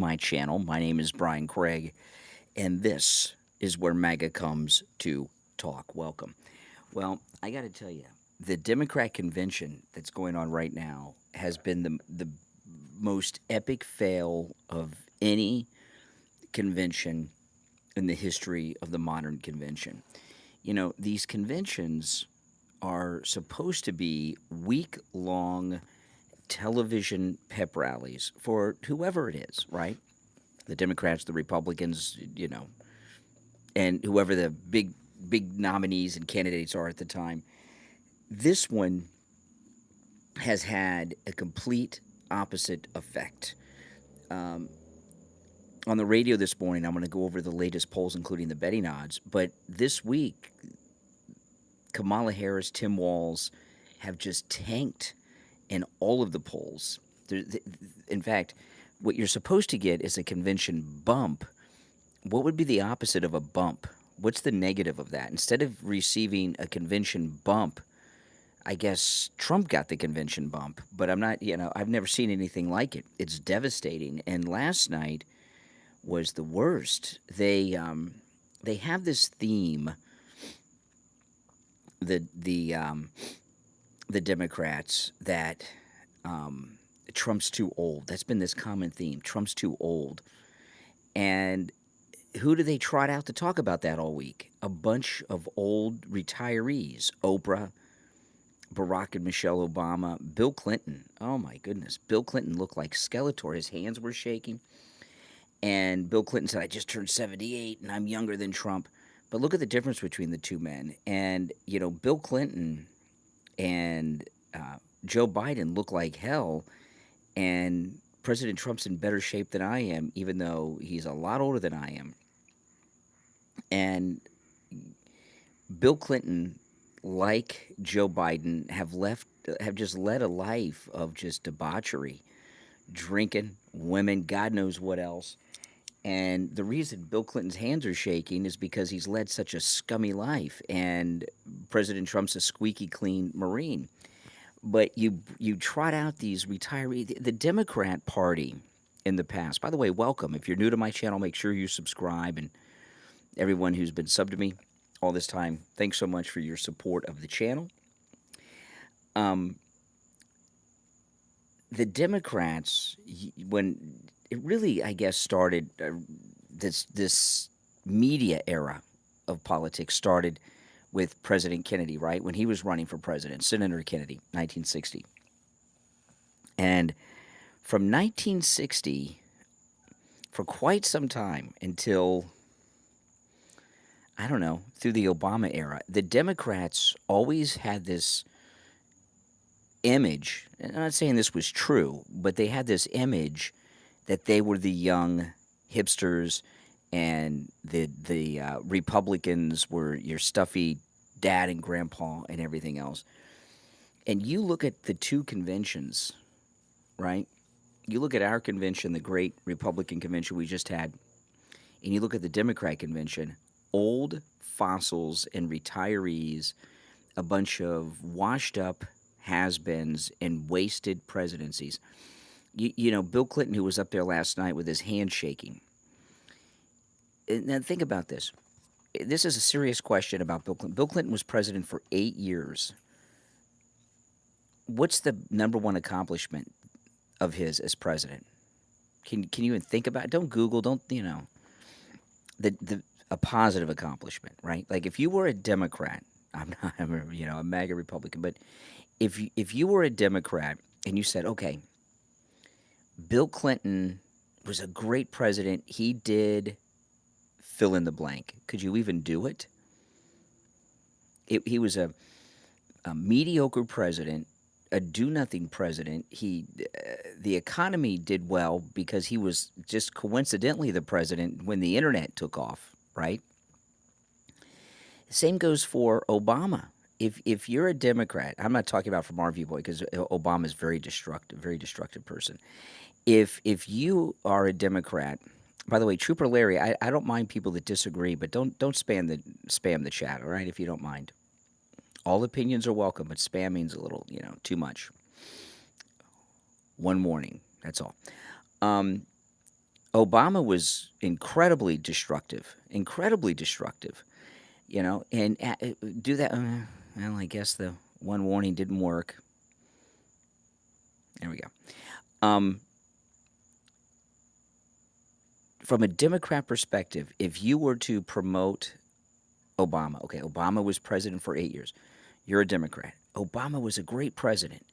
my channel. My name is Brian Craig, and this is where MAGA comes to talk. Welcome. Well, I got to tell you, the Democrat convention that's going on right now has been the most epic fail of any convention in the history of the modern convention. You know, these conventions are supposed to be week long television pep rallies for whoever it is, right? The Democrats, the Republicans, and whoever the big nominees and candidates are at the time. This one has had a complete opposite effect. On the radio this morning, I'm going to go over the latest polls, including the betting odds. But this week, Kamala Harris, Tim Walz have just tanked in all of the polls. In fact, what you're supposed to get is a convention bump. What would be the opposite of a bump? What's the negative of that? Instead of receiving a convention bump, I guess Trump got the convention bump, but I'm not, I've never seen anything like it. It's devastating. And last night was the worst. They have this theme, the Democrats, that Trump's too old. That's been this common theme. Trump's too old. And who do they trot out to talk about that all week? A bunch of old retirees. Oprah, Barack and Michelle Obama, Bill Clinton. Oh my goodness. Bill Clinton looked like Skeletor. His hands were shaking. And Bill Clinton said, I just turned 78 and I'm younger than Trump. But look at the difference between the two men. And, Bill Clinton and Joe Biden look like hell. And President Trump's in better shape than I am, even though he's a lot older than I am. And Bill Clinton, like Joe Biden, have just led a life of just debauchery, drinking, women, God knows what else. And the reason Bill Clinton's hands are shaking is because he's led such a scummy life, and President Trump's a squeaky clean Marine. But you trot out these retirees, the Democrat Party in the past. By the way, welcome. If you're new to my channel, make sure you subscribe. And everyone who's been subbed to me all this time, thanks so much for your support of the channel. The Democrats, when it really, I guess, started, this media era of politics started with President Kennedy, right? When he was running for president, Senator Kennedy, 1960. And from 1960, for quite some time until, I don't know, through the Obama era, the Democrats always had this image, and I'm not saying this was true, but they had this image that they were the young hipsters, and the Republicans were your stuffy dad and grandpa and everything else. And you look at the two conventions, right? You look at our convention, the great Republican convention we just had, and you look at the Democrat convention, old fossils and retirees, a bunch of washed up has-beens and wasted presidencies. Bill Clinton, who was up there last night with his hand shaking. Now think about this. This is a serious question about Bill Clinton. Bill Clinton was president for 8 years. What's the number one accomplishment of his as president? Can you even think about it? Don't Google, don't, a positive accomplishment, right? Like if you were a Democrat, I'm a MAGA Republican, but if you were a Democrat and you said, okay, Bill Clinton was a great president, he did fill in the blank. Could you even do it? He was a mediocre president, a do-nothing president. The economy did well because he was just coincidentally the president when the internet took off, right? Same goes for Obama. If you're a Democrat, I'm not talking about from our viewpoint because Obama is very destructive person. If you are a Democrat, by the way, Trooper Larry, I don't mind people that disagree, but don't spam the chat, all right? If you don't mind, all opinions are welcome, but spam means a little, too much. One warning, that's all. Obama was incredibly destructive, and do that. Well, I guess the one warning didn't work. There we go. Um, from a Democrat perspective, if you were to promote Obama, okay, Obama was president for 8 years. You're a Democrat. Obama was a great president.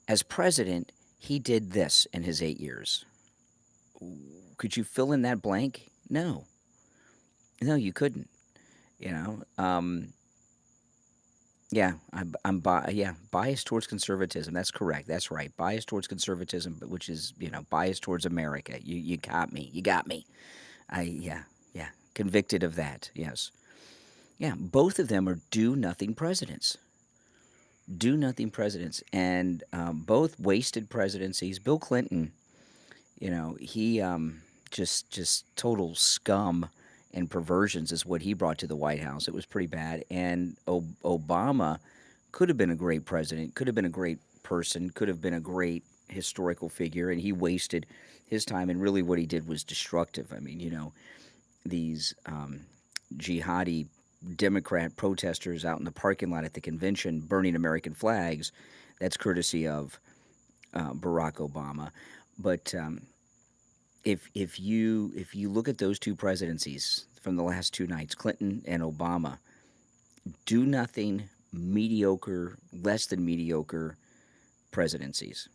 As president, he did this in his 8 years. Could you fill in that blank? No, no, you couldn't. You know, yeah, yeah, biased towards conservatism. That's correct. That's right. Biased towards conservatism, but which is biased towards America. You got me. You got me. Yeah, convicted of that. Yes, yeah. Both of them are do nothing presidents. Do nothing presidents, and both wasted presidencies. Bill Clinton, he just total scum and perversions is what he brought to the White House. It was pretty bad. And Obama could have been a great president, could have been a great person, could have been a great historical figure, and he wasted his time. And really, what he did was destructive. I mean, these jihadi Democrat protesters out in the parking lot at the convention burning American flags. That's courtesy of Barack Obama. But if you look at those two presidencies from the last two nights, Clinton and Obama, do nothing, mediocre, less than mediocre presidencies.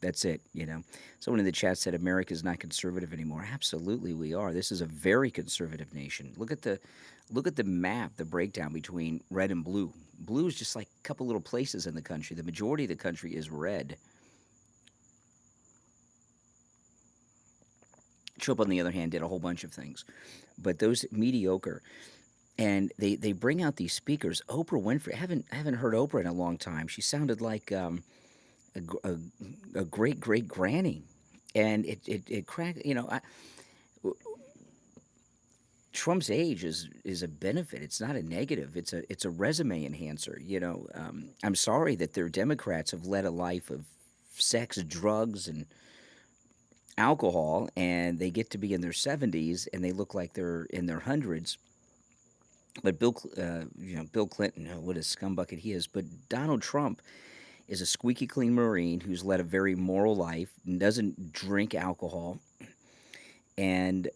That's it. Someone in the chat said America's not conservative anymore. Absolutely, we are. This is a very conservative nation. Look at the map, the breakdown between red and blue. Blue is just like a couple little places in the country. The majority of the country is red. Trump, on the other hand, did a whole bunch of things, but those mediocre. And they bring out these speakers. Oprah Winfrey. I haven't heard Oprah in a long time. She sounded like a great great granny, and it cracked. Trump's age is a benefit. It's not a negative. It's a resume enhancer. I'm sorry that their Democrats have led a life of sex, drugs, and alcohol, and they get to be in their 70s and they look like they're in their hundreds. But Bill Clinton, what a scumbucket he is. But Donald Trump is a squeaky clean Marine who's led a very moral life, doesn't drink alcohol, and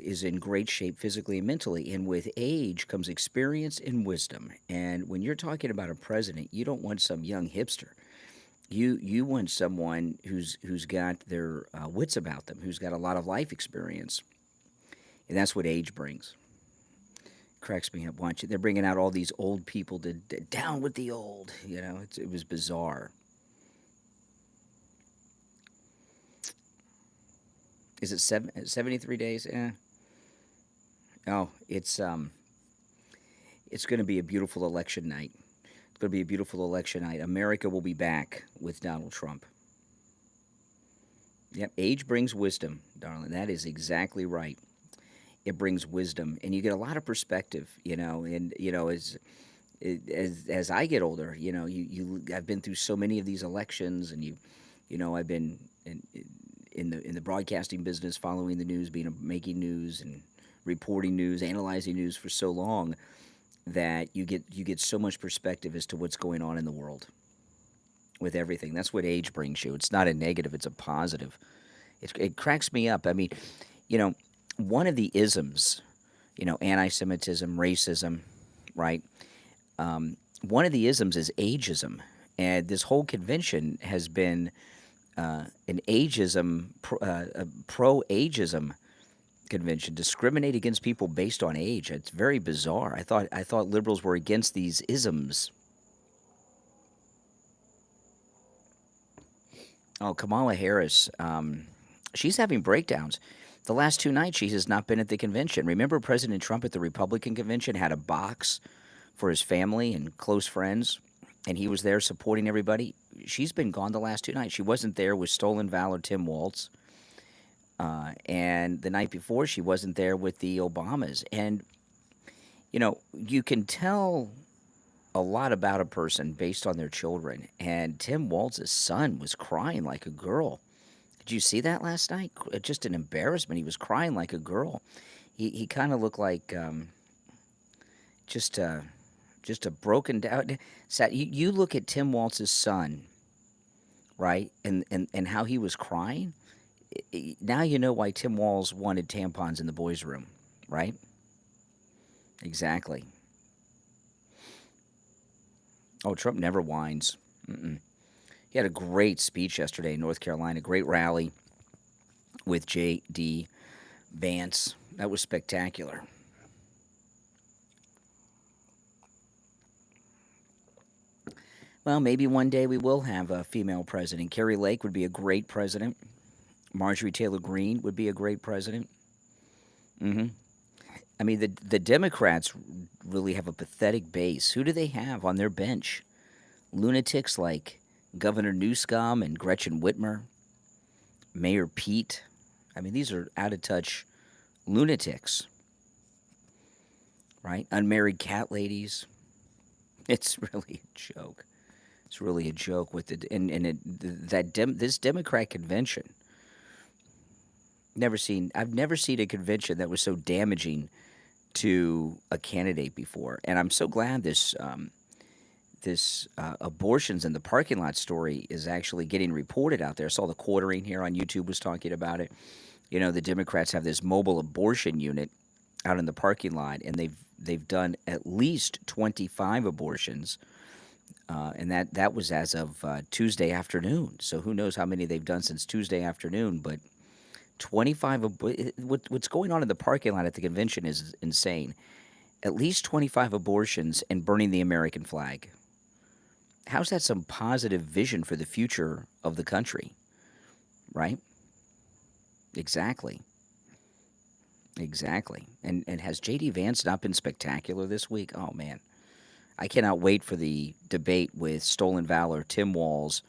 is in great shape physically and mentally. And with age comes experience and wisdom. And when you're talking about a president, you don't want some young hipster. You want someone who's got their wits about them, who's got a lot of life experience, and that's what age brings. Cracks me up. Watch it. They're bringing out all these old people to down with the old. It was bizarre. Is it 73 days? Oh, it's going to be a beautiful election night. It's going to be a beautiful election night. America will be back with Donald Trump. Yep, age brings wisdom, darling. That is exactly right. It brings wisdom, and you get a lot of perspective. And as I get older, I've been through so many of these elections, and I've been in the broadcasting business, following the news, making news and reporting news, analyzing news for so long that you get so much perspective as to what's going on in the world with everything. That's what age brings you. It's not a negative; it's a positive. It cracks me up. I mean, one of the isms, anti-Semitism, racism, right? One of the isms is ageism, and this whole convention has been an ageism, pro-ageism convention, discriminate against people based on age. It's very bizarre. I thought liberals were against these isms. Oh, Kamala Harris, she's having breakdowns. The last two nights, she has not been at the convention. Remember, President Trump at the Republican convention had a box for his family and close friends, and he was there supporting everybody. She's been gone the last two nights. She wasn't there with Stolen Valor Tim Walz. And the night before, she wasn't there with the Obamas. And, you can tell a lot about a person based on their children. And Tim Walz's son was crying like a girl. Did you see that last night? Just an embarrassment. He was crying like a girl. He kind of looked like just a just a broken down. Sad. You look at Tim Walz's son, right, and how he was crying. Now you know why Tim Walz wanted tampons in the boys' room, right? Exactly. Oh, Trump never whines. Mm-mm. He had a great speech yesterday in North Carolina. Great rally with J.D. Vance. That was spectacular. Well, maybe one day we will have a female president. Carrie Lake would be a great president. Marjorie Taylor Greene would be a great president. hmm I mean, the Democrats really have a pathetic base. Who do they have on their bench? Lunatics like Governor Newsom and Gretchen Whitmer, Mayor Pete. I mean, these are out of touch lunatics, right? Unmarried cat ladies. It's really a joke. It's really a joke with the this Democrat convention. I've never seen a convention that was so damaging to a candidate before, and I'm so glad this abortions in the parking lot story is actually getting reported out there. I saw the quartering here on YouTube was talking about it. You know, the Democrats have this mobile abortion unit out in the parking lot, and they've done at least 25 abortions, and that was as of Tuesday afternoon. So who knows how many they've done since Tuesday afternoon? But 25. What's going on in the parking lot at the convention is insane. At least 25 abortions and burning the American flag. How's that some positive vision for the future of the country? Right? Exactly. Exactly. And has J.D. Vance not been spectacular this week? Oh, man. I cannot wait for the debate with Stolen Valor, Tim Walz,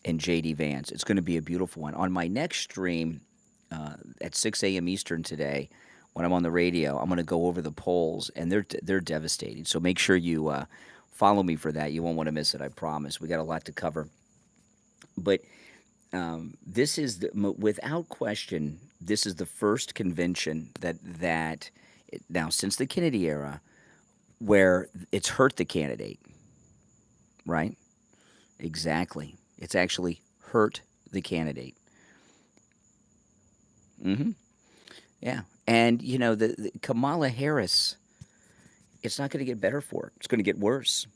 and J.D. Vance. It's going to be a beautiful one. On my next stream at 6 a.m. Eastern today, when I'm on the radio, I'm going to go over the polls, and they're devastating. So make sure you follow me for that. You won't want to miss it, I promise. We got a lot to cover. But this is, without question, this is the first convention that now, since the Kennedy era, where it's hurt the candidate, right? Exactly. It's actually hurt the candidate. hmm Yeah. And, you know, the Kamala Harris, it's not going to get better for her. It's going to get worse.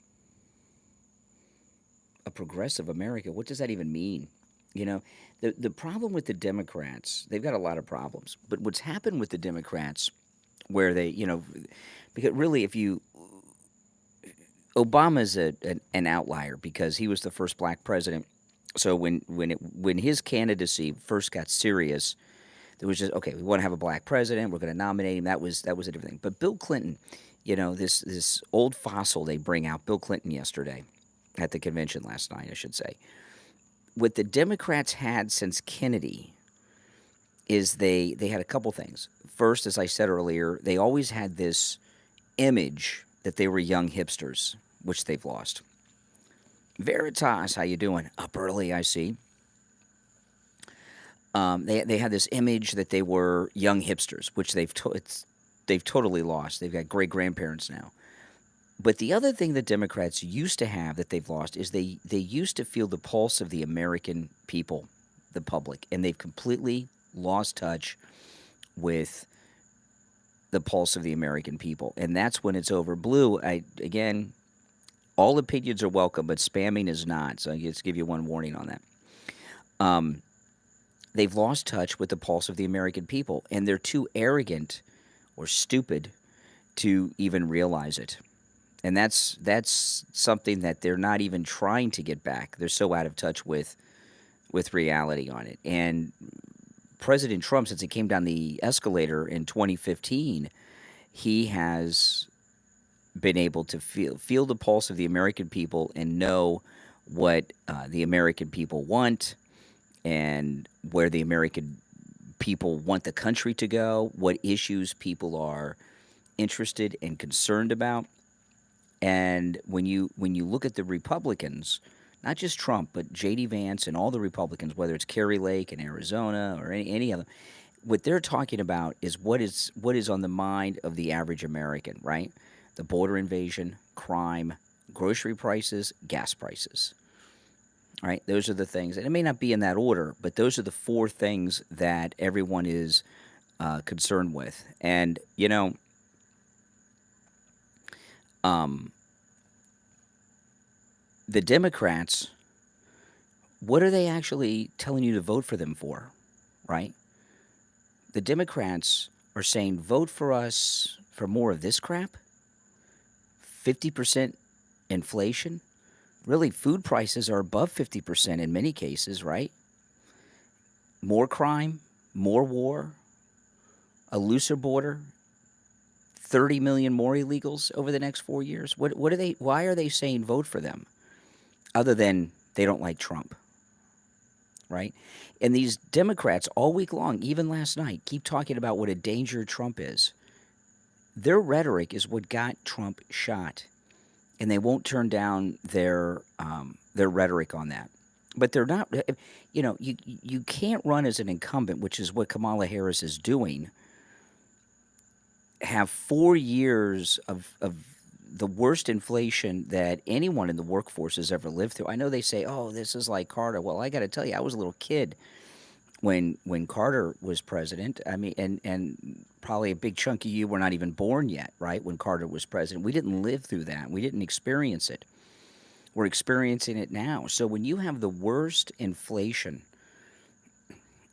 A progressive America, what does that even mean? You know, the problem with the Democrats, they've got a lot of problems. But what's happened with the Democrats, where they, you know, because really, Obama's an outlier because he was the first black president. So when his candidacy first got serious, there was just, okay, we want to have a black president. We're going to nominate him. That was a different thing. But Bill Clinton, you know, this old fossil they bring out, Bill Clinton yesterday at the convention last night, I should say. What the Democrats had since Kennedy is they had a couple things. First, as I said earlier, they always had this image that they were young hipsters, which they've lost. Veritas, how you doing? Up early, I see. They had this image that they were young hipsters, which they've totally lost. They've got great grandparents now. But the other thing that Democrats used to have that they've lost is they used to feel the pulse of the American people, the public, and they've completely lost touch with the pulse of the American people. And that's when it's over. Blue, again, all opinions are welcome, but spamming is not. So I just give you one warning on that. They've lost touch with the pulse of the American people, and they're too arrogant or stupid to even realize it. And that's something that they're not even trying to get back. They're so out of touch with reality on it. And President Trump, since he came down the escalator in 2015, he has been able to feel the pulse of the American people and know what the American people want and where the American people want the country to go, what issues people are interested and concerned about. And when you look at the Republicans, not just Trump, but J.D. Vance and all the Republicans, whether it's Kerry Lake in Arizona or any other, what they're talking about is what is on the mind of the average American, right? The border invasion, crime, grocery prices, gas prices. Right? Those are the things, and it may not be in that order, but those are the four things that everyone is concerned with. And um, the Democrats, what are they actually telling you to vote for them for? Right? The Democrats are saying vote for us for more of this crap. 50% inflation. Really, food prices are above 50% in many cases, right? More crime, more war, a looser border, 30 million more illegals over the next 4 years. What are they? Why are they saying vote for them? Other than they don't like Trump, right? And these Democrats all week long, even last night, keep talking about what a danger Trump is. Their rhetoric is what got Trump shot, and they won't turn down their rhetoric on that. But they're not. You can't run as an incumbent, which is what Kamala Harris is doing. Have 4 years of the worst inflation that anyone in the workforce has ever lived through. I know they say, "Oh, this is like Carter." Well, I got to tell you, I was a little kid when Carter was president. I mean, and probably a big chunk of you were not even born yet, right? When Carter was president, we didn't live through that. We didn't experience it. We're experiencing it now. So when you have the worst inflation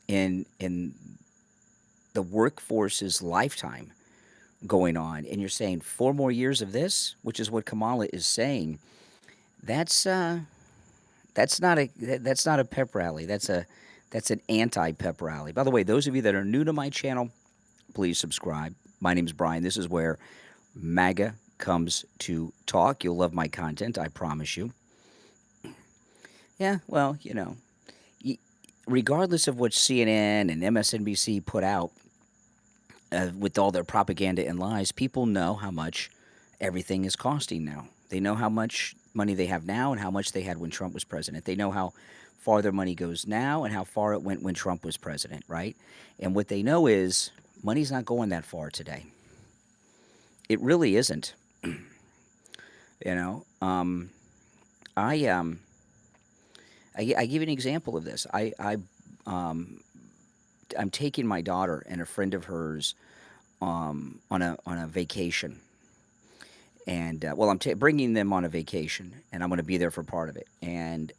in the workforce's lifetime going on, and you're saying 4 more years of this, which is what Kamala is saying, that's not a pep rally. That's an anti-pep rally. By the way, those of you that are new to my channel, please subscribe. My name's Brian. This is where MAGA comes to talk. You'll love my content, I promise you. Yeah, well, regardless of what CNN and MSNBC put out with all their propaganda and lies, people know how much everything is costing now. They know how much money they have now and how much they had when Trump was president. They know how far their money goes now and how far it went when Trump was president, right? And what they know is money's not going that far today. It really isn't. You know, I give you an example of this. I'm taking my daughter and a friend of hers on a vacation, and well, I'm bringing them on a vacation, and I'm going to be there for part of it. And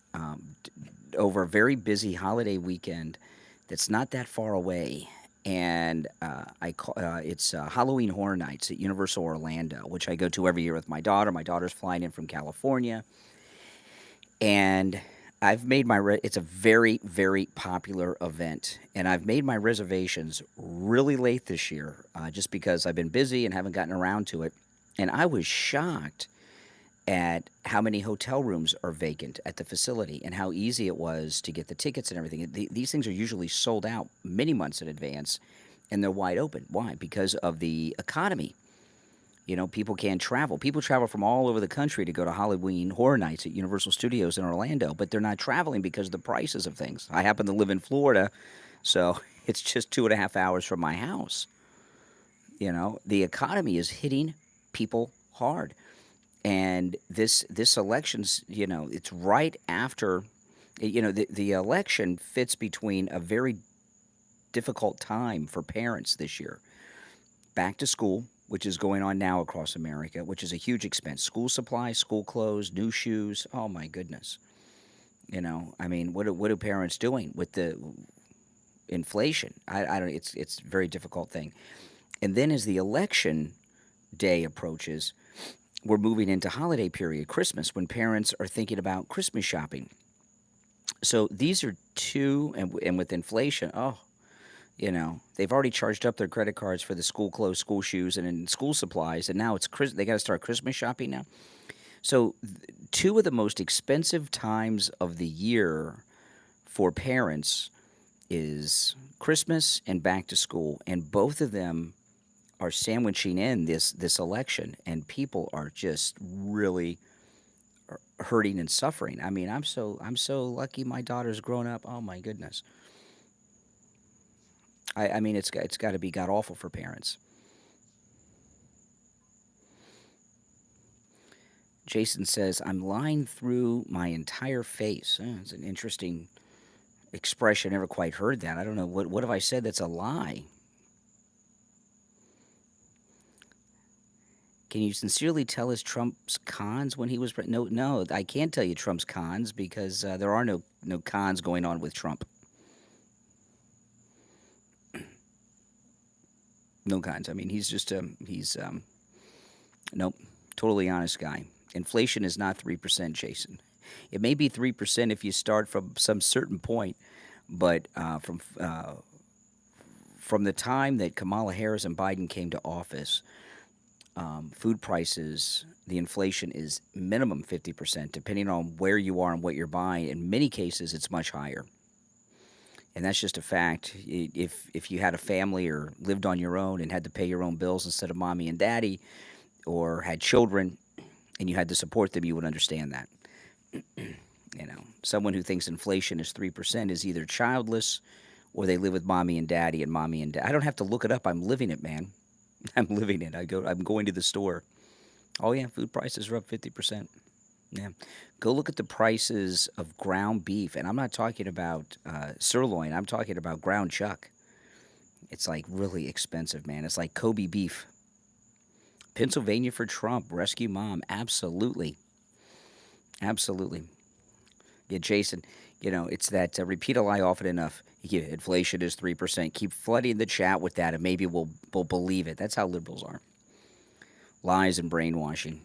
over a very busy holiday weekend, that's not that far away. And it's Halloween Horror Nights at Universal Orlando, which I go to every year with my daughter. My daughter's flying in from California, and I've made it's a very, very popular event, and I've made my reservations really late this year, just because I've been busy and haven't gotten around to it. And I was shocked at how many hotel rooms are vacant at the facility and how easy it was to get the tickets and everything. These things are usually sold out many months in advance, and they're wide open. Why? Because of the economy. People can't travel. People travel from all over the country to go to Halloween Horror Nights at Universal Studios in Orlando, but they're not traveling because of the prices of things. I happen to live in Florida, so it's just 2.5 hours from my house. The economy is hitting people hard. And this election's, it's right after, the election fits between a very difficult time for parents this year. Back to school, which is going on now across America, which is a huge expense. School supplies, school clothes, new shoes. Oh my goodness. I mean, what are parents doing with the inflation? I don't. It's a very difficult thing. And then as the election day approaches, we're moving into holiday period, Christmas, when parents are thinking about Christmas shopping. So these are two, and with inflation, they've already charged up their credit cards for the school clothes, school shoes, and school supplies, and now they got to start Christmas shopping now. So two of the most expensive times of the year for parents is Christmas and back to school, and both of them are sandwiching in this election, and people are just really, hurting and suffering. I mean, I'm so lucky my daughter's grown up. Oh my goodness. I mean, it's got to be god awful for parents. Jason says, I'm lying through my entire face. It's an interesting expression. I never quite heard that. I don't know. What have I said that's a lie? Can you sincerely tell us Trump's cons when he was no, no, I can't tell you Trump's cons because there are no cons going on with Trump. No cons. I mean, he's nope, totally honest guy. Inflation is not 3%, Jason. It may be 3% if you start from some certain point, but from the time that Kamala Harris and Biden came to office, food prices, the inflation is minimum 50%, depending on where you are and what you're buying. In many cases, it's much higher. And that's just a fact. If you had a family or lived on your own and had to pay your own bills instead of mommy and daddy, or had children and you had to support them, you would understand that. Someone who thinks inflation is 3% is either childless or they live with mommy and daddy, and mommy and dad. I don't have to look it up. I'm living it, man. I'm living it. I'm going to the store. Oh yeah, food prices are up 50%. Yeah. Go look at the prices of ground beef, and I'm not talking about sirloin. I'm talking about ground chuck. It's like really expensive, man. It's like Kobe beef. Pennsylvania for Trump, rescue mom. Absolutely. Absolutely. Yeah, Jason, it's that repeat a lie often enough. Yeah, inflation is 3%. Keep flooding the chat with that, and maybe we'll believe it. That's how liberals are. Lies and brainwashing.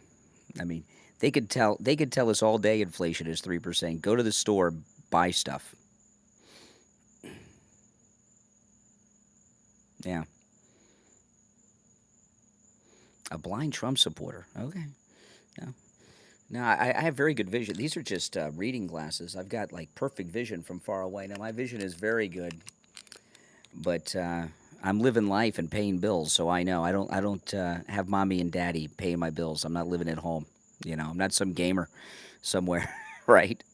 I mean, they could tell us all day inflation is 3%. Go to the store, buy stuff. Yeah. A blind Trump supporter. Okay. Yeah. No, I have very good vision. These are just reading glasses. I've got like perfect vision from far away. Now my vision is very good, but I'm living life and paying bills, so I know I don't have mommy and daddy paying my bills. I'm not living at home. I'm not some gamer somewhere, right?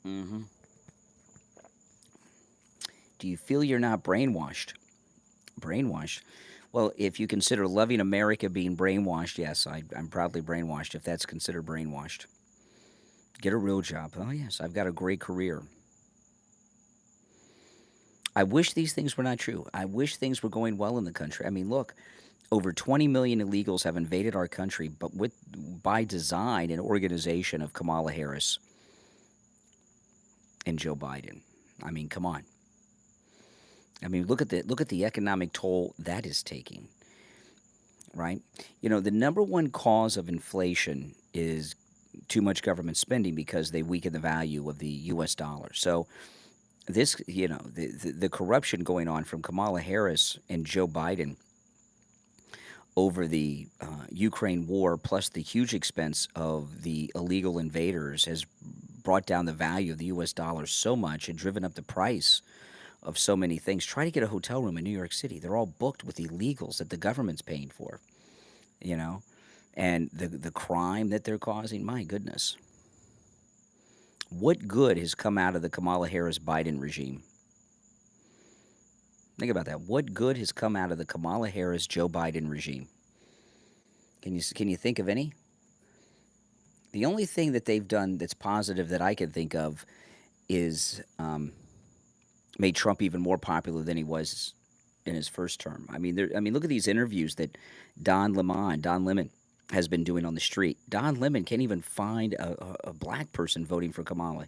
hmm Do you feel you're not brainwashed? Brainwashed? Well, if you consider loving America being brainwashed, yes, I'm proudly brainwashed. If that's considered brainwashed, get a real job. Oh yes, I've got a great career. I wish these things were not true. I wish things were going well in the country. I mean, look, over 20 million illegals have invaded our country, but by design and organization of Kamala Harris and Joe Biden. I mean, come on. I mean, look at the economic toll that is taking, right? The number one cause of inflation is too much government spending because they weaken the value of the U.S. dollar. So this, the corruption going on from Kamala Harris and Joe Biden over the Ukraine war, plus the huge expense of the illegal invaders, has brought down the value of the U.S. dollar so much and driven up the price of so many things. Try to get a hotel room in New York City. They're all booked with illegals that the government's paying for, you know? And the crime that they're causing, my goodness. What good has come out of the Kamala Harris Biden regime? Think about that. What good has come out of the Kamala Harris Joe Biden regime? Can you think of any? The only thing that they've done that's positive that I can think of is made Trump even more popular than he was in his first term. I mean, look at these interviews that Don Lemon, has been doing on the street. Don Lemon can't even find a black person voting for Kamala.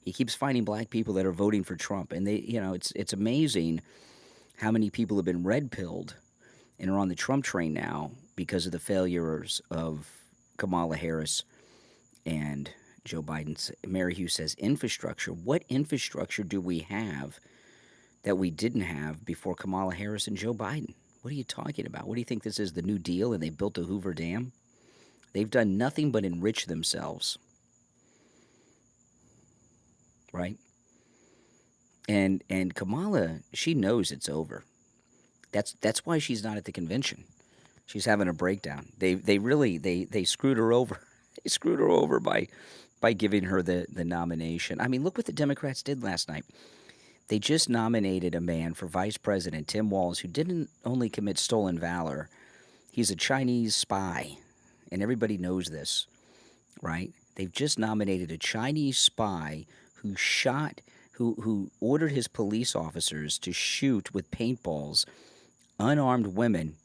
He keeps finding black people that are voting for Trump, and it's amazing how many people have been red pilled and are on the Trump train now because of the failures of Kamala Harris and Joe Biden's. Mary Hughes says infrastructure. What infrastructure do we have that we didn't have before Kamala Harris and Joe Biden? What are you talking about? What do you think this is, the New Deal, and they built a Hoover Dam? They've done nothing but enrich themselves, right? And Kamala, she knows it's over. That's why she's not at the convention. She's having a breakdown. They really they screwed her over. They screwed her over by giving her the nomination. I mean, look what the Democrats did last night. They just nominated a man for vice president, Tim Walz, who didn't only commit stolen valor, he's a Chinese spy. And everybody knows this, right? They've just nominated a Chinese spy who shot, who ordered his police officers to shoot with paintballs unarmed women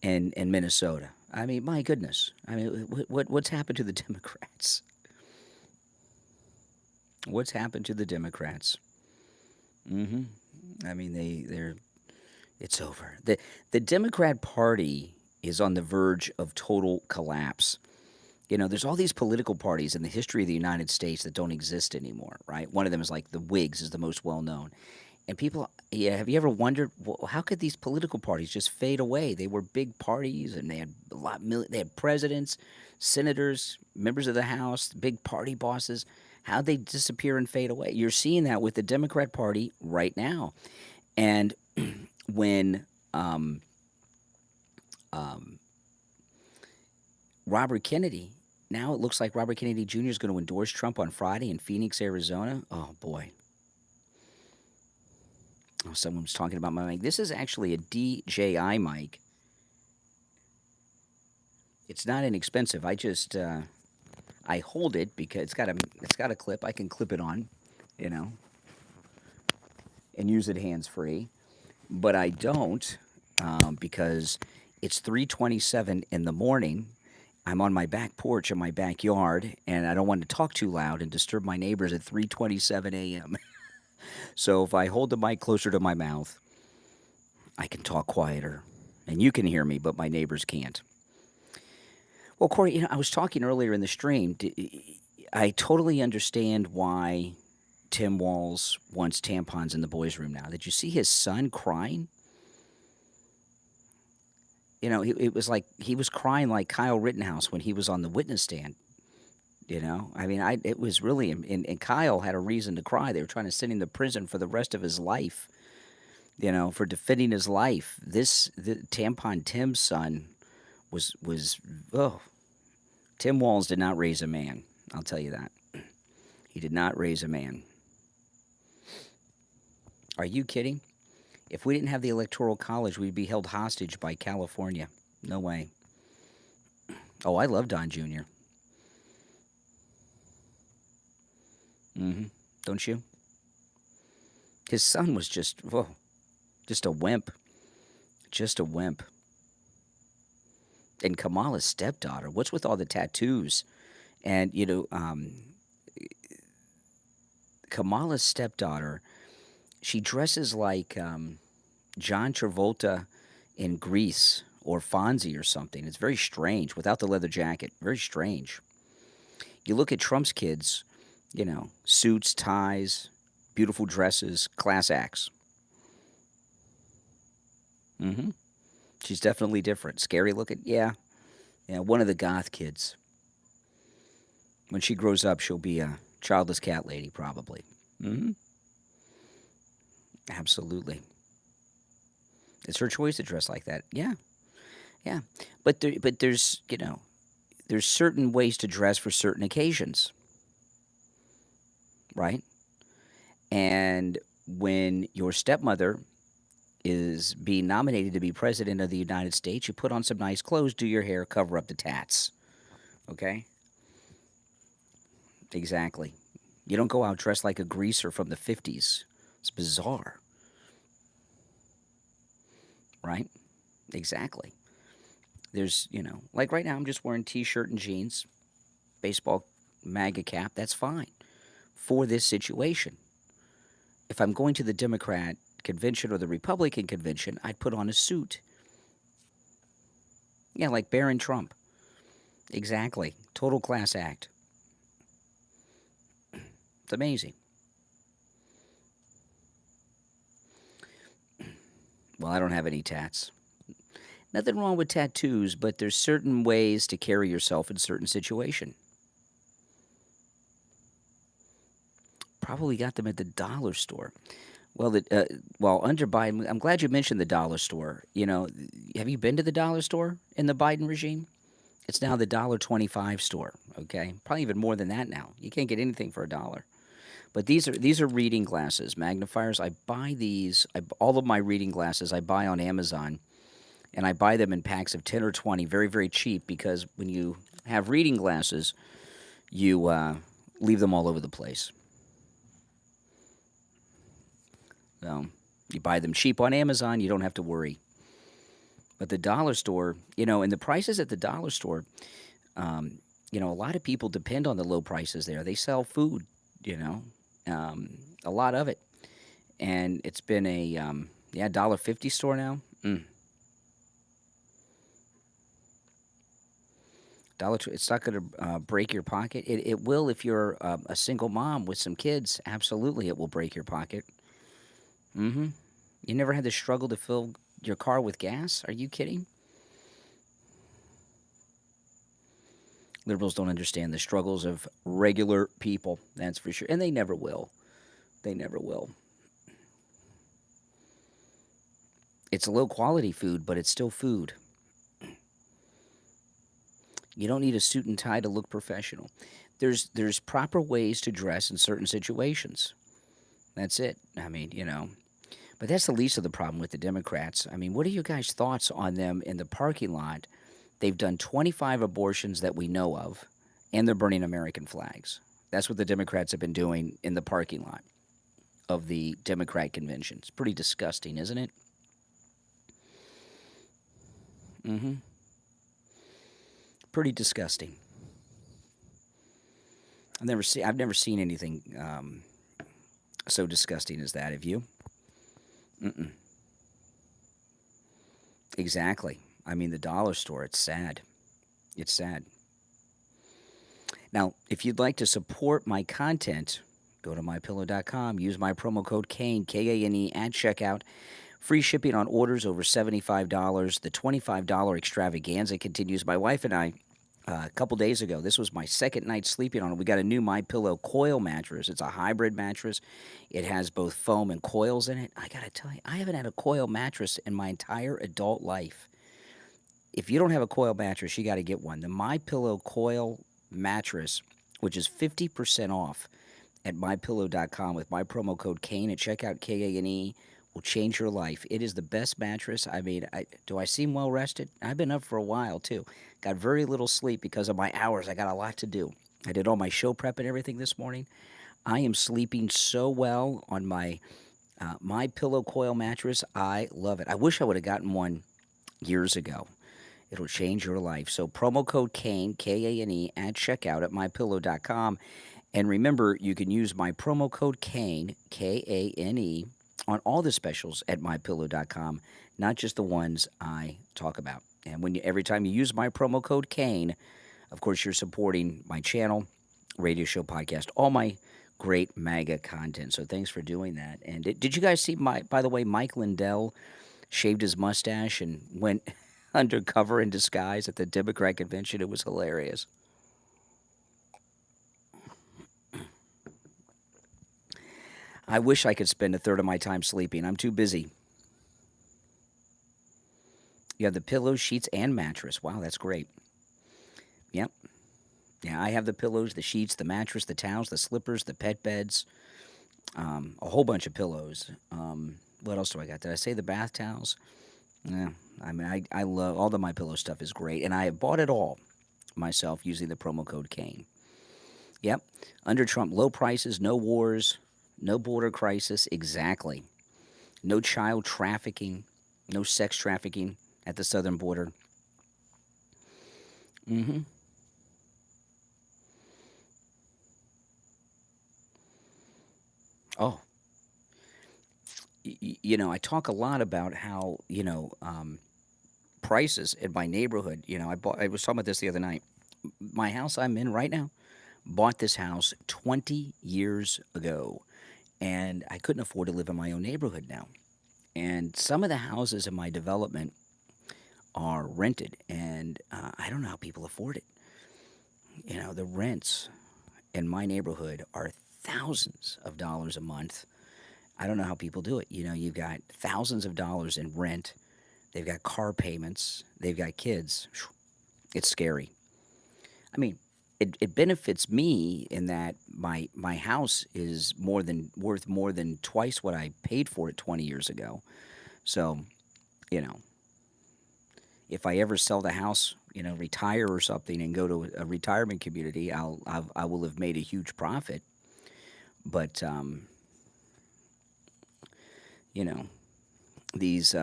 in Minnesota. I mean, my goodness. I mean, what's happened to the Democrats? What's happened to the Democrats? Mm-hmm. I mean, they're it's over. The Democrat Party is on the verge of total collapse. You know, there's all these political parties in the history of the United States that don't exist anymore, right? One of them is like the Whigs is the most well known. And people, yeah, have you ever wondered how could these political parties just fade away? They were big parties, and they had they had presidents, senators, members of the House, big party bosses. How'd they disappear and fade away? You're seeing that with the Democrat Party right now. And when um, Robert Kennedy, now it looks like Robert Kennedy Jr. is going to endorse Trump on Friday in Phoenix, Arizona. Oh boy. Oh, someone was talking about my mic. This is actually a DJI mic. It's not inexpensive. I just I hold it because it's got a clip. I can clip it on, you know, and use it hands free. But I don't because it's 3:27 in the morning. I'm on my back porch in my backyard, and I don't want to talk too loud and disturb my neighbors at 3:27 a.m. So if I hold the mic closer to my mouth, I can talk quieter, and you can hear me, but my neighbors can't. Well, Corey, I was talking earlier in the stream. I totally understand why Tim Walz wants tampons in the boys' room now. Did you see his son crying? It was like he was crying like Kyle Rittenhouse when he was on the witness stand. I mean, it was really, and Kyle had a reason to cry. They were trying to send him to prison for the rest of his life, for defending his life. The Tampon Tim's son oh, Tim Walz did not raise a man. I'll tell you that. He did not raise a man. Are you kidding? If we didn't have the Electoral College, we'd be held hostage by California. No way. Oh, I love Don Jr. Mm-hmm. Don't you? His son was just a wimp. Just a wimp. And Kamala's stepdaughter, what's with all the tattoos? And, Kamala's stepdaughter, she dresses like John Travolta in Grease or Fonzie or something. It's very strange without the leather jacket. Very strange. You look at Trump's kids, suits, ties, beautiful dresses, class acts. Mm-hmm. She's definitely different. Scary looking? Yeah. Yeah, one of the goth kids. When she grows up, she'll be a childless cat lady, probably. Mm-hmm. Absolutely. It's her choice to dress like that. Yeah. Yeah. But there's certain ways to dress for certain occasions. Right? And when your stepmother is being nominated to be president of the United States, you put on some nice clothes, do your hair, cover up the tats. Okay? Exactly. You don't go out dressed like a greaser from the 50s. It's bizarre. Right? Exactly. There's, like right now I'm just wearing t-shirt and jeans, baseball MAGA cap. That's fine for this situation. If I'm going to the Democrat convention or the Republican convention, I'd put on a suit. Yeah, like Barron Trump. Exactly. Total class act. It's amazing. Well, I don't have any tats. Nothing wrong with tattoos, but there's certain ways to carry yourself in certain situation. Probably got them at the dollar store. Well, under Biden, I'm glad you mentioned the dollar store. Have you been to the dollar store in the Biden regime? It's now the $1.25 store. Okay, probably even more than that now. You can't get anything for a dollar. But these are reading glasses, magnifiers. I buy these. All of my reading glasses I buy on Amazon, and I buy them in packs of 10 or 20, very very cheap. Because when you have reading glasses, you leave them all over the place. So you buy them cheap on Amazon, you don't have to worry. But the dollar store, and the prices at the dollar store, a lot of people depend on the low prices there. They sell food, you know, a lot of it, and it's been a $1.50 store now. It's not going to break your pocket. It will if you're a single mom with some kids. Absolutely, it will break your pocket. Mm-hmm. You never had to struggle to fill your car with gas? Are you kidding? Liberals don't understand the struggles of regular people. That's for sure, and they never will. They never will. It's low quality food, but it's still food. You don't need a suit and tie to look professional. There's proper ways to dress in certain situations. That's it. I mean, but that's the least of the problem with the Democrats. I mean, what are you guys' thoughts on them in the parking lot? They've done 25 abortions that we know of, and they're burning American flags. That's what the Democrats have been doing in the parking lot of the Democrat convention. It's pretty disgusting, isn't it? Mm-hmm. Pretty disgusting. I've never seen anything so disgusting as that. Have you? Mm-mm. Exactly. I mean, the dollar store. It's sad. It's sad. Now, if you'd like to support my content, go to mypillow.com. Use my promo code Kane, Kane, at checkout. Free shipping on orders over $75. The $25 extravaganza continues. My wife and I, a couple days ago, this was my second night sleeping on it. We got a new My Pillow coil mattress. It's a hybrid mattress. It has both foam and coils in it. I got to tell you, I haven't had a coil mattress in my entire adult life. If you don't have a coil mattress, you got to get one. The My Pillow coil mattress, which is 50% off at mypillow.com with my promo code Kane at checkout, Kane, will change your life. It is the best mattress. I mean, do I seem well rested? I've been up for a while, too. Got very little sleep because of my hours. I got a lot to do. I did all my show prep and everything this morning. I am sleeping so well on my My Pillow coil mattress. I love it. I wish I would have gotten one years ago. It'll change your life. So promo code Kane, Kane, at checkout at mypillow.com. And remember, you can use my promo code Kane, Kane, on all the specials at mypillow.com, not just the ones I talk about. And every time you use my promo code Kane, of course, you're supporting my channel, radio show, podcast, all my great MAGA content. So thanks for doing that. And did you guys see, by the way, Mike Lindell shaved his mustache and went undercover in disguise at the Democrat convention? It was hilarious. I wish I could spend a third of my time sleeping. I'm too busy. You have the pillows, sheets, and mattress. Wow, that's great. Yep. Yeah, I have the pillows, the sheets, the mattress, the towels, the slippers, the pet beds, a whole bunch of pillows. What else do I got? Did I say the bath towels? Yeah, I mean, I love all the My Pillow stuff is great, and I have bought it all myself using the promo code Kane. Yep, under Trump, low prices, no wars, no border crisis, exactly. No child trafficking, no sex trafficking at the southern border. Mm-hmm. Oh, I talk a lot about how, prices in my neighborhood. I was talking about this the other night. My house I'm in right now, bought this house 20 years ago, and I couldn't afford to live in my own neighborhood now. And some of the houses in my development are rented, and I don't know how people afford it. The rents in my neighborhood are thousands of dollars a month. I don't know how people do it. You've got thousands of dollars in rent. They've got car payments. They've got kids. It's scary. I mean, it benefits me in that my house is worth more than twice what I paid for it 20 years ago. So, you know, if I ever sell the house, retire or something and go to a retirement community, I will have made a huge profit. But you know, these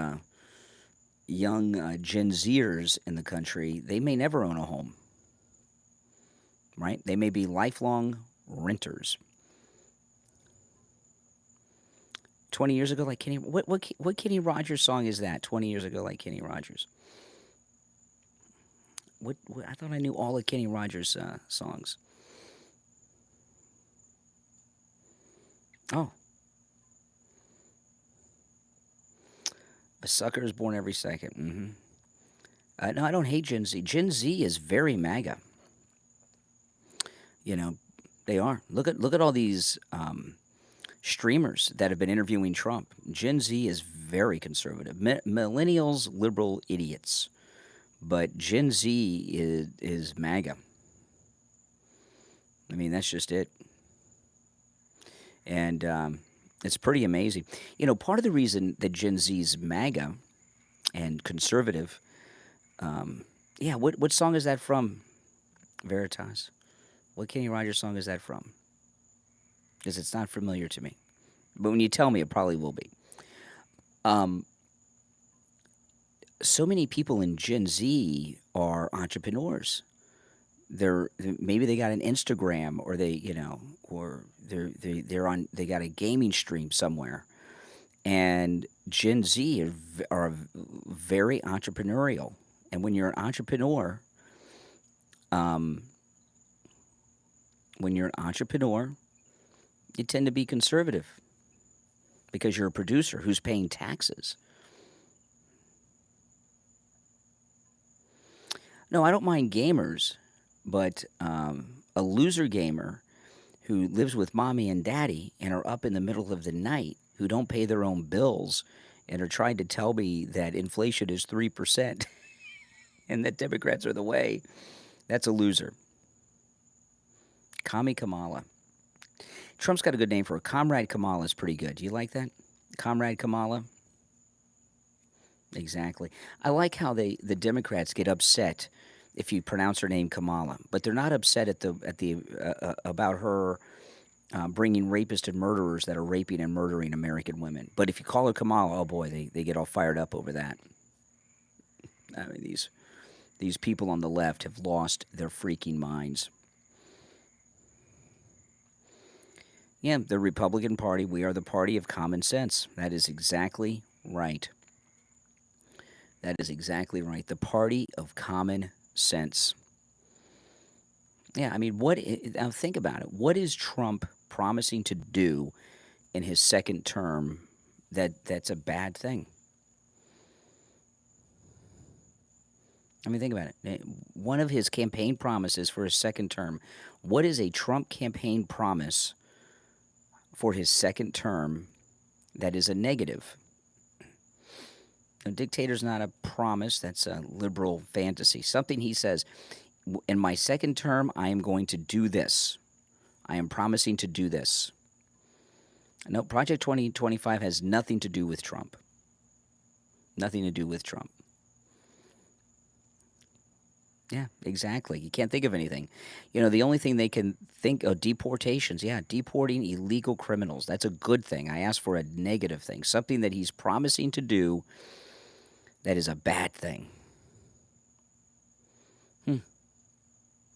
young Gen Zers in the country, they may never own a home, right? They may be lifelong renters. 20 years ago, like Kenny, what Kenny Rogers song is that? 20 years ago, like Kenny Rogers. What I thought I knew all of Kenny Rogers songs. Oh, a sucker is born every second. No, I don't hate Gen Z. Gen Z is very MAGA. You know, they are. Look at all these streamers that have been interviewing Trump. Gen Z is very conservative. Millennials, liberal idiots, but Gen Z is MAGA. I mean, that's just it. And it's pretty amazing. Part of the reason that Gen Z's MAGA and conservative, yeah, what song is that from, Veritas? What Kenny Rogers song is that from? Because it's not familiar to me. But when you tell me, it probably will be. Um, so many people in Gen Z are entrepreneurs. Maybe they got an Instagram, or they got a gaming stream somewhere, and Gen Z are very entrepreneurial. And when you're an entrepreneur, um, you tend to be conservative because you're a producer who's paying taxes. No, I don't mind gamers, but a loser gamer who lives with mommy and daddy and are up in the middle of the night, who don't pay their own bills and are trying to tell me that inflation is 3% and that Democrats are the way, that's a loser. Kamala. Trump's got a good name for her. Comrade Kamala is pretty good. Do you like that? Comrade Kamala? Exactly. I like how the Democrats get upset if you pronounce her name Kamala, but they're not upset about her bringing rapists and murderers that are raping and murdering American women. But if you call her Kamala, oh boy, they get all fired up over that. I mean, these people on the left have lost their freaking minds. Yeah, the Republican Party, we are the party of common sense. That is exactly right. That is exactly right. The party of common sense. Yeah, I mean, now think about it. What is Trump promising to do in his second term that's a bad thing? I mean, think about it. One of his campaign promises for his second term. What is a Trump campaign promise for his second term that is a negative? A dictator's not a promise. That's a liberal fantasy. Something he says, in my second term, I am going to do this. I am promising to do this. No, Project 2025 has nothing to do with Trump. Nothing to do with Trump. Yeah, exactly. You can't think of anything. The only thing they can think of, deportations. Yeah, deporting illegal criminals. That's a good thing. I asked for a negative thing. Something that he's promising to do that is a bad thing.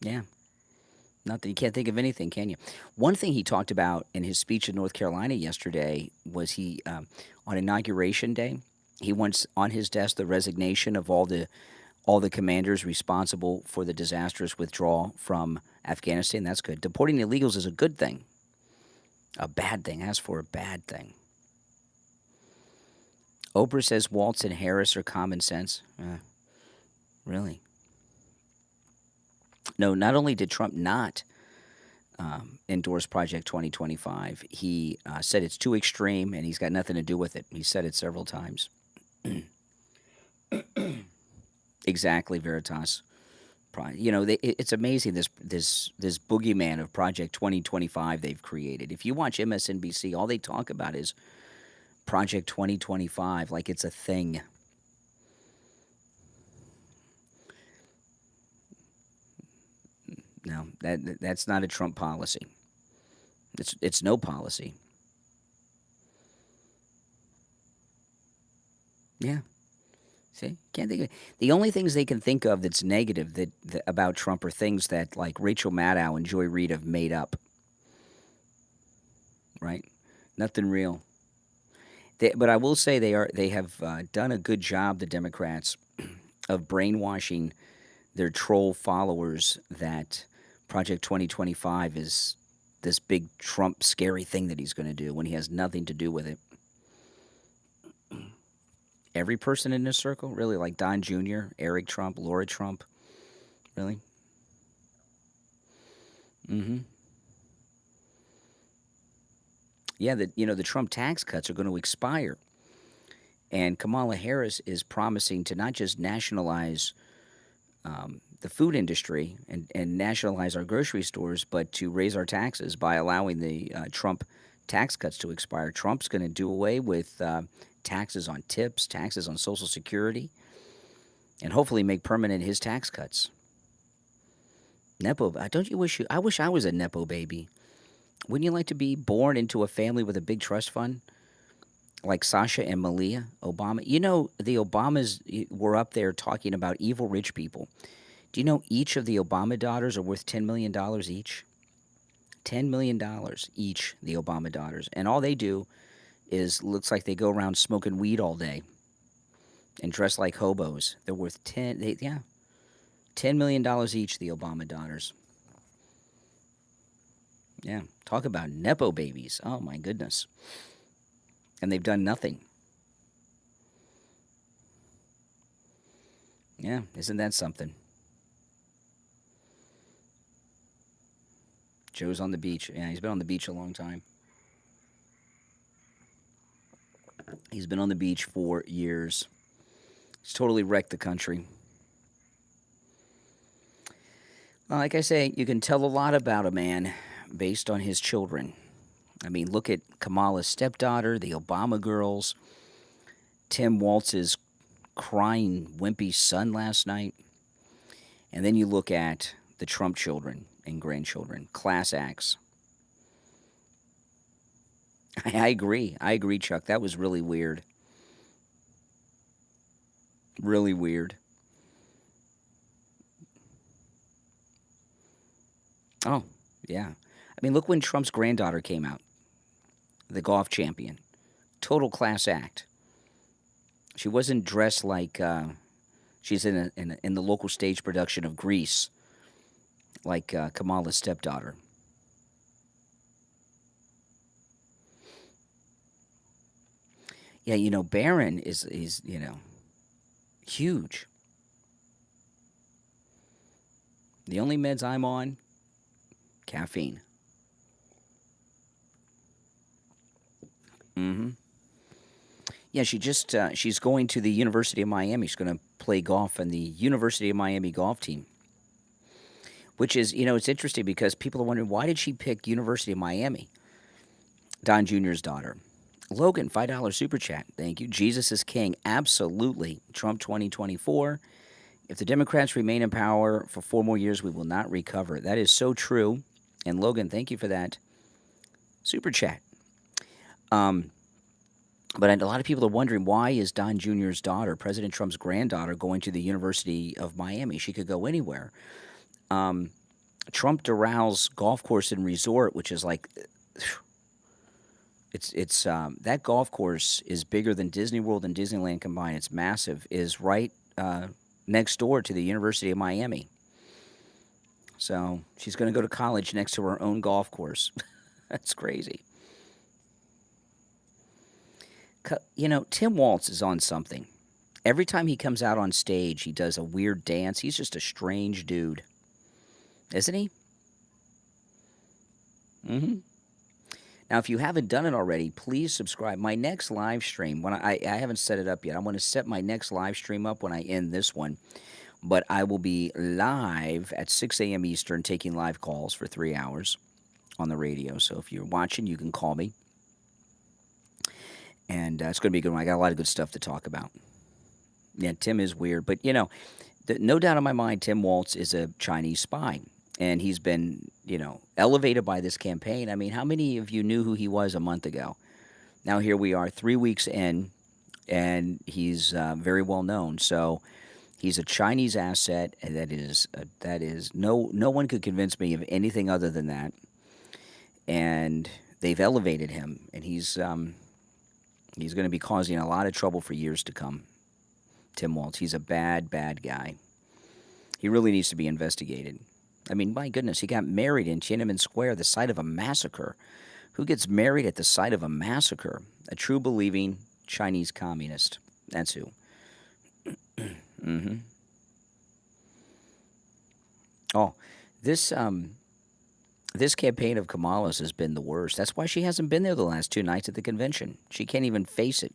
Yeah. Nothing. You can't think of anything, can you? One thing he talked about in his speech in North Carolina yesterday was on Inauguration Day, he wants on his desk the resignation of all the commanders responsible for the disastrous withdrawal from Afghanistan. That's good. Deporting illegals is a good thing. A bad thing. Ask for a bad thing. Oprah says Waltz and Harris are common sense. Really? No, not only did Trump not endorse Project 2025. He said it's too extreme and he's got nothing to do with it. He said it several times. Exactly, Veritas. It's amazing this boogeyman of Project 2025 they've created. If you watch MSNBC, all they talk about is Project 2025, like it's a thing. No, that's not a Trump policy. It's no policy. Yeah. See, can't think of the only things they can think of that's negative that about Trump are things that like Rachel Maddow and Joy Reid have made up, right? Nothing real. But I will say they have done a good job, the Democrats, of brainwashing their troll followers that Project 2025 is this big Trump scary thing that he's going to do when he has nothing to do with it. Every person in this circle, really, like Don Jr., Eric Trump, Laura Trump, really. Mm-hmm. Yeah, the Trump tax cuts are going to expire, and Kamala Harris is promising to not just nationalize the food industry and nationalize our grocery stores, but to raise our taxes by allowing the Trump tax cuts to expire. Trump's going to do away with taxes on tips, taxes on Social Security, and hopefully make permanent his tax cuts. Nepo, don't you wish I wish I was a Nepo baby. Wouldn't you like to be born into a family with a big trust fund? Like Sasha and Malia Obama. You know, the Obamas were up there talking about evil rich people. Do you know each of the Obama daughters are worth $10 million each? $10 million each, the Obama daughters. And all they do is looks like they go around smoking weed all day and dress like hobos. They're worth $10 million each, the Obama daughters. Yeah, talk about Nepo babies. Oh, my goodness. And they've done nothing. Yeah, isn't that something? Joe's on the beach. Yeah, he's been on the beach a long time. He's been on the beach for years. He's totally wrecked the country. Well, like I say, you can tell a lot about a man based on his children. I mean, look at Kamala's stepdaughter, the Obama girls, Tim Walz's crying, wimpy son last night. And then you look at the Trump children and grandchildren, class acts. I agree. I agree, Chuck. That was really weird. Really weird. Oh, yeah. I mean, look when Trump's granddaughter came out, the golf champion. Total class act. She wasn't dressed like she's in the local stage production of Grease, like Kamala's stepdaughter. Yeah, Barron is huge. The only meds I'm on, caffeine. Mm-hmm. Yeah, she's going to the University of Miami. She's going to play golf on the University of Miami golf team. Which is, it's interesting because people are wondering, why did she pick University of Miami? Don Jr.'s daughter. Logan, $5 super chat. Thank you. Jesus is king. Absolutely. Trump 2024. If the Democrats remain in power for 4 more years, we will not recover. That is so true. And Logan, thank you for that super chat. But a lot of people are wondering, why is Don Jr.'s daughter, President Trump's granddaughter, going to the University of Miami? She could go anywhere. Trump Doral Golf Course and Resort, which is like, it's that golf course is bigger than Disney World and Disneyland combined. It's massive. Is right next door to the University of Miami. So she's going to go to college next to her own golf course. That's crazy. Tim Walz is on something. Every time he comes out on stage, he does a weird dance. He's just a strange dude. Isn't he? Hmm. Now, if you haven't done it already, please subscribe. My next live stream, when I haven't set it up yet, I'm going to set my next live stream up when I end this one. But I will be live at 6 a.m. Eastern, taking live calls for 3 hours on the radio. So if you're watching, you can call me. And it's going to be a good one. I got a lot of good stuff to talk about. Yeah, Tim is weird. But, no doubt in my mind, Tim Walz is a Chinese spy. And he's been, elevated by this campaign. I mean, how many of you knew who he was a month ago? Now here we are 3 weeks in, and he's very well known. So he's a Chinese asset, and that is no one could convince me of anything other than that. And they've elevated him, and he's going to be causing a lot of trouble for years to come. Tim Walz, he's a bad guy. He really needs to be investigated. I mean, my goodness, he got married in Tiananmen Square, the site of a massacre. Who gets married at the site of a massacre? A true believing Chinese communist. That's who. Hmm. Oh, this campaign of Kamala's has been the worst. That's why she hasn't been there the last 2 nights at the convention. She can't even face it.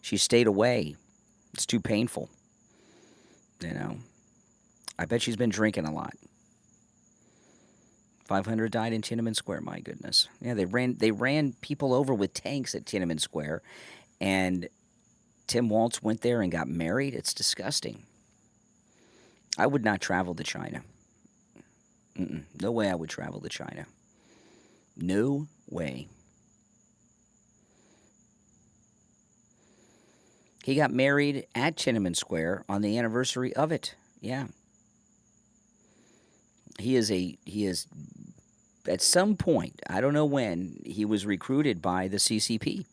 She stayed away. It's too painful. I bet she's been drinking a lot. 500 died in Tiananmen Square. My goodness. Yeah, they ran people over with tanks at Tiananmen Square, and Tim Walz went there and got married. It's disgusting. I would not travel to China. No way I would travel to China. No way. He got married at Tiananmen Square on the anniversary of it. Yeah. He is at some point, I don't know when, he was recruited by the CCP.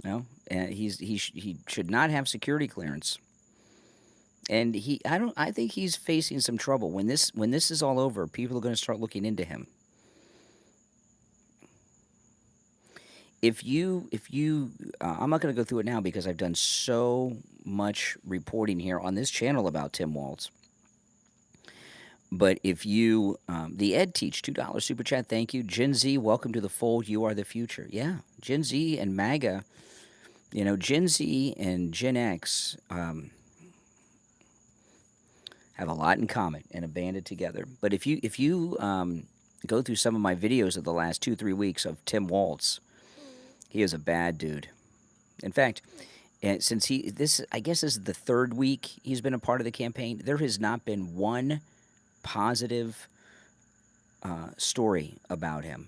And he should not have security clearance. And I think he's facing some trouble. When this is all over, people are going to start looking into him. If you I'm not going to go through it now because I've done so much reporting here on this channel about Tim Walz. But if you, the Ed Teach, $2 super chat, thank you. Gen Z, welcome to the fold. You are the future. Yeah, Gen Z and MAGA. Gen Z and Gen X have a lot in common and have banded together. But if you go through some of my videos of the last 2-3 weeks of Tim Walz, he is a bad dude. In fact, since I guess this is the 3rd week he's been a part of the campaign, there has not been one positive story about him.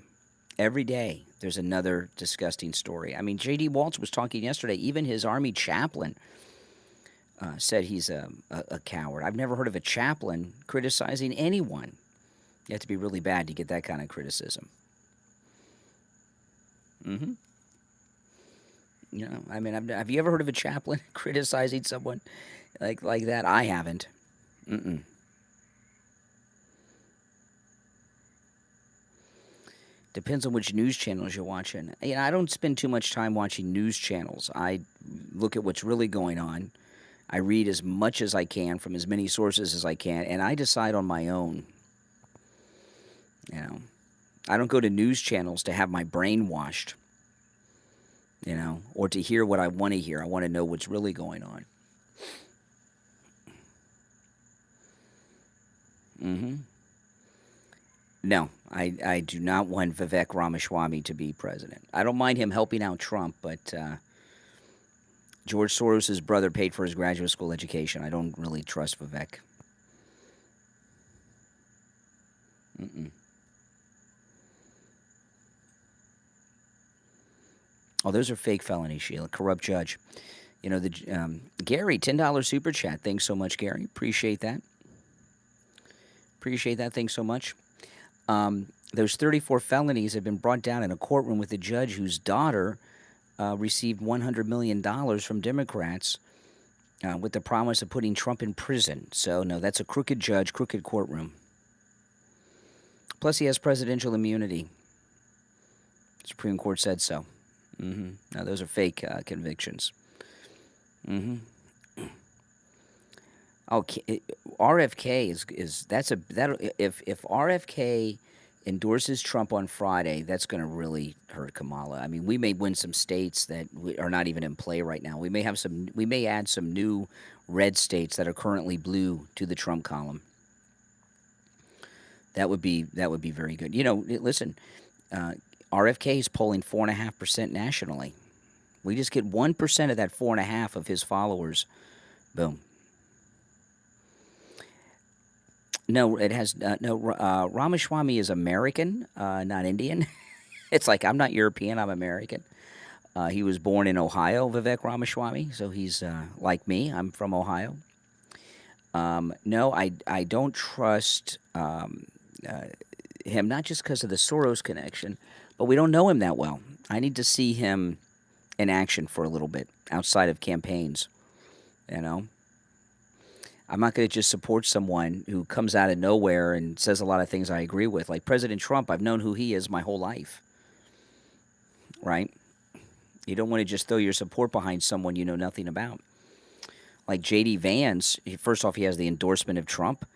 Every day there's another disgusting story. I mean, J.D. Walz was talking yesterday. Even his army chaplain said he's a coward. I've never heard of a chaplain criticizing anyone. You have to be really bad to get that kind of criticism. Mm-hmm. I mean, have you ever heard of a chaplain criticizing someone like that? I haven't. Depends on which news channels you're watching. I don't spend too much time watching news channels. I look at what's really going on. I read as much as I can from as many sources as I can, and I decide on my own. I don't go to news channels to have my brain washed. Or to hear what I want to hear. I want to know what's really going on. No, I do not want Vivek Ramaswamy to be president. I don't mind him helping out Trump, but George Soros' brother paid for his graduate school education. I don't really trust Vivek. Oh, those are fake felonies, Sheila. Corrupt judge. Gary, $10 super chat. Thanks so much, Gary. Appreciate that. Thanks so much. Those 34 felonies have been brought down in a courtroom with a judge whose daughter received $100 million from Democrats with the promise of putting Trump in prison. So, no, that's a crooked judge, crooked courtroom. Plus, he has presidential immunity. Supreme Court said so. Now, those are fake convictions. Okay, RFK is that's a that if RFK endorses Trump on Friday, that's going to really hurt Kamala. I mean, we may win some states that are not even in play right now. We may add some new red states that are currently blue to the Trump column. That would be very good. Listen, uh, RFK is polling 4.5% nationally. We just get 1% of that 4.5 of his followers. Boom. No, it has no. Ramaswamy is American, not Indian. It's like I'm not European. I'm American. He was born in Ohio, Vivek Ramaswamy. So he's like me. I'm from Ohio. No, I don't trust uh, him, not just because of the Soros connection, but we don't know him that well. I need to see him in action for a little bit outside of campaigns. You know, I'm not going to just support someone who comes out of nowhere and says a lot of things I agree with. Like President Trump, I've known who he is my whole life, right? You don't want to just throw your support behind someone you know nothing about. Like J.D. Vance, first off, he has the endorsement of Trump.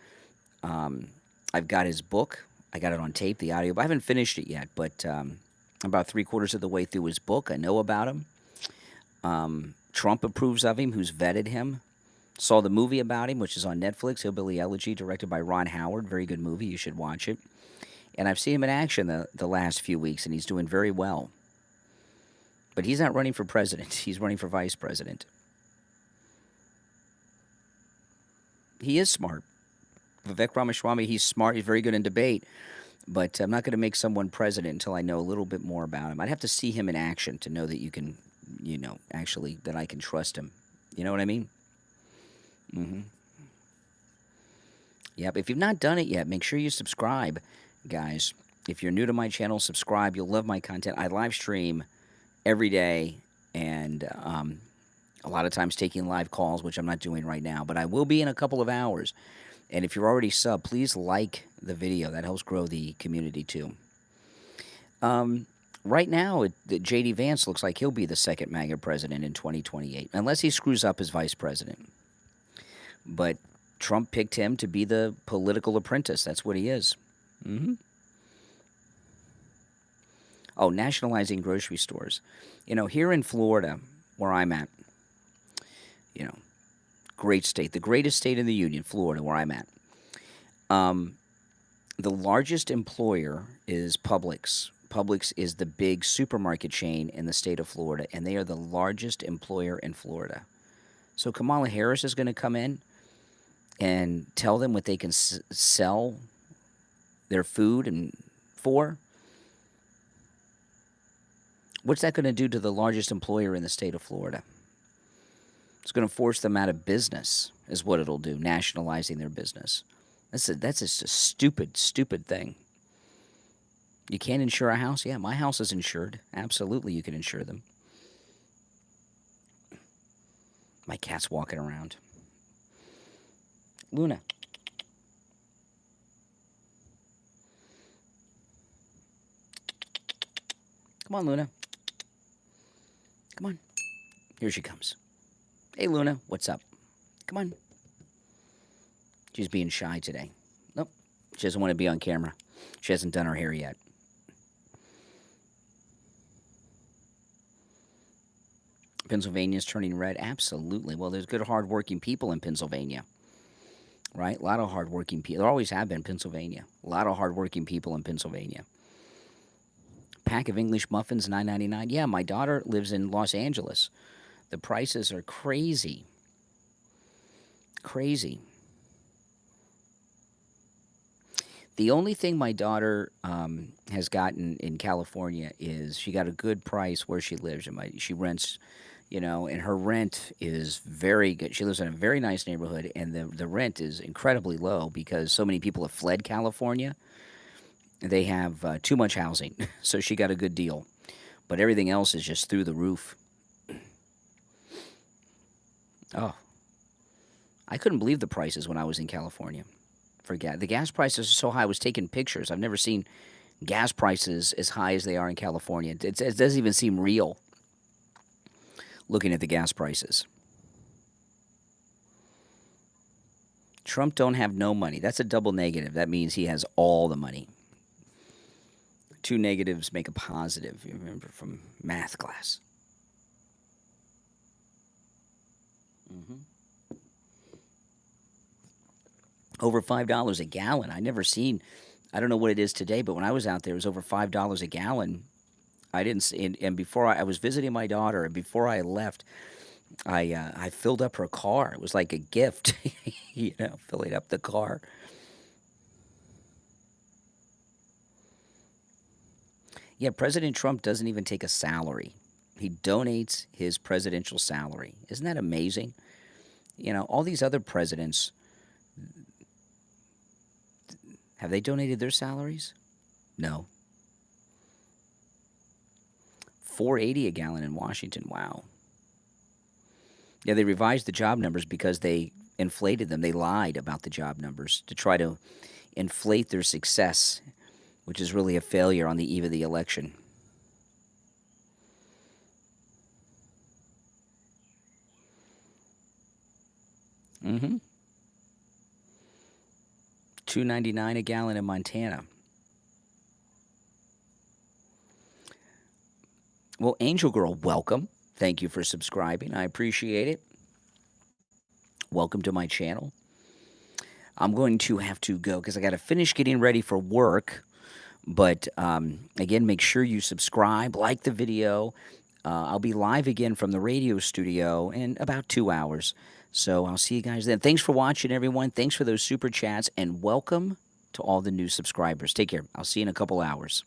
Um, I've got his book. I got it on tape, the audio. But I haven't finished it yet, but I'm about three-quarters of the way through his book. I know about him. Trump approves of him, who's vetted him. Saw the movie about him, which is on Netflix, Hillbilly Elegy, directed by Ron Howard. Very good movie. You should watch it. And I've seen him in action the last few weeks, and he's doing very well. But he's not running for president. He's running for vice president. He is smart. Vivek Ramaswamy, he's smart. He's very good in debate. But I'm not going to make someone president until I know a little bit more about him. I'd have to see him in action to know that actually, that I can trust him. You know what I mean? Hmm. Yep. If you've not done it yet, make sure you subscribe, guys. If you're new to my channel, subscribe. You'll love my content. I live stream every day, and a lot of times taking live calls, which I'm not doing right now, but I will be in a couple of hours. And if you're already sub, please like the video. That helps grow the community too. Right now, J.D. Vance looks like he'll be the second MAGA president in 2028, unless he screws up as vice president. But Trump picked him to be the political apprentice. That's what he is. Hmm. Oh, nationalizing grocery stores. Here in Florida, where I'm at, you know, great state, the greatest state in the union, Florida, where I'm at. Um, the largest employer is Publix. Publix is the big supermarket chain in the state of Florida, and they are the largest employer in Florida. So Kamala Harris is going to come in and tell them what they can sell their food and for. What's that going to do to the largest employer in the state of Florida? It's going to force them out of business, is what it'll do, nationalizing their business. That's just a stupid, stupid thing. You can't insure a house? Yeah, my house is insured. Absolutely, you can insure them. My cat's walking around. Luna. Come on, Luna. Come on. Here she comes. Hey, Luna, what's up? Come on. She's being shy today. Nope. She doesn't want to be on camera. She hasn't done her hair yet. Pennsylvania's turning red? Absolutely. Well, there's good, hardworking people in Pennsylvania, right? A lot of hardworking people. There always have been in Pennsylvania. A lot of hardworking people in Pennsylvania. Pack of English muffins, $9.99. Yeah, my daughter lives in Los Angeles. The prices are crazy. Crazy. The only thing my daughter has gotten in California is she got a good price where she lives. She rents, and her rent is very good. She lives in a very nice neighborhood, and the rent is incredibly low because so many people have fled California. They have too much housing, so she got a good deal. But everything else is just through the roof. Oh, I couldn't believe the prices when I was in California. For gas, the gas prices are so high. I was taking pictures. I've never seen gas prices as high as they are in California. It doesn't even seem real looking at the gas prices. Trump don't have no money. That's a double negative. That means he has all the money. Two negatives make a positive. You remember from math class. Over $5 a gallon. I never seen. I don't know what it is today, but when I was out there, it was over $5 a gallon. I didn't see, and before I was visiting my daughter, and before I left, I filled up her car. It was like a gift, filling up the car. Yeah, President Trump doesn't even take a salary. He donates his presidential salary. Isn't that amazing? All these other presidents, have they donated their salaries? No. $4.80 a gallon in Washington. Wow. Yeah, they revised the job numbers because they inflated them. They lied about the job numbers to try to inflate their success, which is really a failure on the eve of the election. Mm-hmm. $2.99 a gallon in Montana. Well, Angel Girl, welcome. Thank you for subscribing. I appreciate it. Welcome to my channel. I'm going to have to go because I got to finish getting ready for work. But again, make sure you subscribe, like the video. I'll be live again from the radio studio in about 2 hours. So I'll see you guys then. Thanks for watching, everyone. Thanks for those super chats. And welcome to all the new subscribers. Take care. I'll see you in a couple hours.